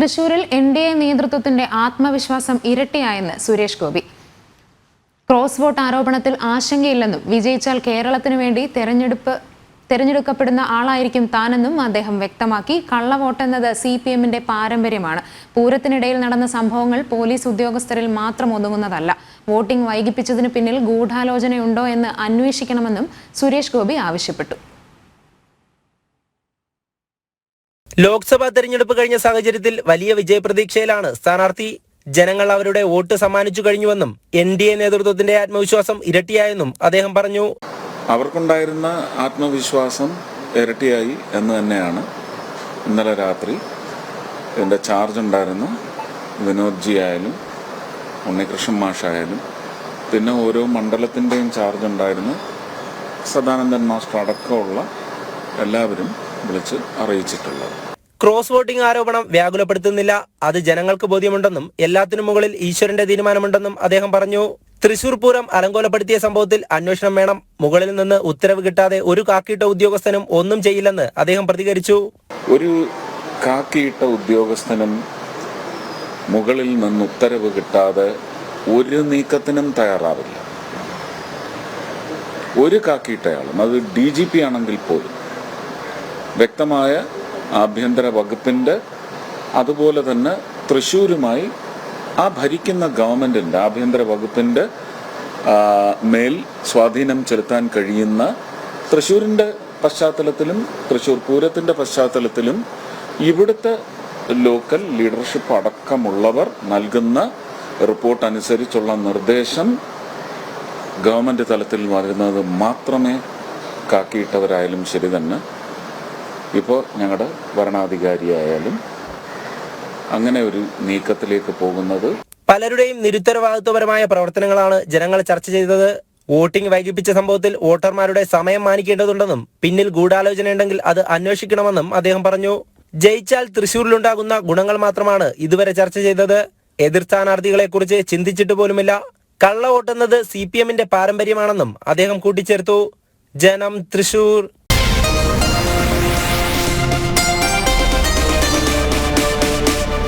തൃശൂരിൽ എൻഡിഎ നേതൃത്വത്തിന്റെ ആത്മവിശ്വാസം ഇരട്ടിയായെന്ന് സുരേഷ് ഗോപി. ക്രോസ് വോട്ട് ആരോപണത്തിൽ ആശങ്കയില്ലെന്നും വിജയിച്ചാൽ കേരളത്തിനു വേണ്ടി തെരഞ്ഞെടുക്കപ്പെടുന്ന ആളായിരിക്കും താനെന്നും അദ്ദേഹം വ്യക്തമാക്കി. കള്ളവോട്ടെന്നത് CPMന്റെ പാരമ്പര്യമാണ്. പൂരത്തിനിടയിൽ നടന്ന സംഭവങ്ങൾ പോലീസ് ഉദ്യോഗസ്ഥരിൽ മാത്രം ഒതുങ്ങുന്നതല്ല. വോട്ടിംഗ് വൈകിപ്പിച്ചതിന് പിന്നിൽ ഗൂഢാലോചനയുണ്ടോ എന്ന് അന്വേഷിക്കണമെന്നും സുരേഷ് ഗോപി ആവശ്യപ്പെട്ടു. ലോക്സഭാ തെരഞ്ഞെടുപ്പ് കഴിഞ്ഞ സാഹചര്യത്തിൽ വലിയ വിജയപ്രതീക്ഷയിലാണ് സ്ഥാനാർത്ഥി. ജനങ്ങൾ അവരുടെ വോട്ട് സമ്മാനിച്ചു കഴിഞ്ഞുവെന്നും NDA നേതൃത്വത്തിന്റെ ആത്മവിശ്വാസം ഇരട്ടിയായെന്നും അദ്ദേഹം പറഞ്ഞു. അവർക്കുണ്ടായിരുന്ന ആത്മവിശ്വാസം ഇരട്ടിയായി എന്ന് തന്നെയാണ് ഇന്നലെ രാത്രി ഇതിൻ്റെ ചാർജ് ഉണ്ടായിരുന്ന വിനോദ് ജി ആയാലും ഉണ്ണികൃഷ്ണൻ മാഷായാലും പിന്നെ ഓരോ മണ്ഡലത്തിൻ്റെയും ചാർജ് ഉണ്ടായിരുന്ന സദാനന്ദൻ മാസ്റ്റർ അടക്കമുള്ള എല്ലാവരും വിളിച്ച് അറിയിച്ചിട്ടുള്ളത്. ക്രോസ് വോട്ടിംഗ് ആരോപണം വ്യാകുലപ്പെടുത്തുന്നില്ല. അത് ജനങ്ങൾക്ക് ബോധ്യമുണ്ടെന്നും എല്ലാത്തിനും മുകളിൽ ഈശ്വരന്റെ തീരുമാനമുണ്ടെന്നും അദ്ദേഹം പറഞ്ഞു. തൃശൂർ പൂരം അലങ്കോലപ്പെടുത്തിയ സംഭവത്തിൽ അന്വേഷണം വേണം. മുകളിൽ നിന്ന് ഉത്തരവ് കിട്ടാതെ ഒരു കാക്കിയിട്ട ഉദ്യോഗസ്ഥനും ഒന്നും ചെയ്യില്ലെന്ന് അദ്ദേഹം പ്രതികരിച്ചു. ഒരു കാക്കിയിട്ട ഉദ്യോഗസ്ഥനും മുകളിൽ നിന്ന് ഉത്തരവ് കിട്ടാതെ ഒരു നീക്കത്തിനും തയ്യാറാവില്ല. ഒരു കാക്കിയിട്ടയാളും, അത് DGP ആണെങ്കിൽ പോലും വ്യക്തമായ ആഭ്യന്തര വകുപ്പിൻ്റെ അതുപോലെ തന്നെ തൃശ്ശൂരുമായി ആ ഭരിക്കുന്ന ഗവൺമെൻറ്റിൻ്റെ ആഭ്യന്തര വകുപ്പിൻ്റെ മേൽ സ്വാധീനം ചെലുത്താൻ കഴിയുന്ന തൃശ്ശൂരിൻ്റെ പശ്ചാത്തലത്തിലും തൃശ്ശൂർ പൂരത്തിൻ്റെ പശ്ചാത്തലത്തിലും ഇവിടുത്തെ ലോക്കൽ ലീഡർഷിപ്പ് അടക്കമുള്ളവർ നൽകുന്ന റിപ്പോർട്ട് അനുസരിച്ചുള്ള നിർദ്ദേശം ഗവൺമെൻറ് തലത്തിൽ വരുന്നത് മാത്രമേ കാക്കിയിട്ടവരായാലും ശരി തന്നെ ഇപ്പോൾ ഞങ്ങളുടെ ഭരണാധികാരിയായാലും അങ്ങനെ ഒരു നീക്കത്തിലേക്ക് പോകുന്നത്. പലരുടെയും നിരുത്തരവാദിത്വപരമായ പ്രവർത്തനങ്ങളാണ് ജനങ്ങൾ ചർച്ച ചെയ്തത്. വോട്ടിംഗ് വൈകിപ്പിച്ച സംഭവത്തിൽ വോട്ടർമാരുടെ സമയം മാനിക്കേണ്ടതുണ്ടെന്നും പിന്നിൽ ഗൂഢാലോചനയുണ്ടെങ്കിൽ അത് അന്വേഷിക്കണമെന്നും അദ്ദേഹം പറഞ്ഞു. ജയിച്ചാൽ തൃശൂരിലുണ്ടാകുന്ന ഗുണങ്ങൾ മാത്രമാണ് ഇതുവരെ ചർച്ച ചെയ്തത്. എതിർ സ്ഥാനാർത്ഥികളെ കുറിച്ച് ചിന്തിച്ചിട്ട് പോലുമില്ല. കള്ളവോട്ടെന്നത് CPMന്റെ പാരമ്പര്യമാണെന്നും അദ്ദേഹം കൂട്ടിച്ചേർത്തു. ജനം, തൃശൂർ.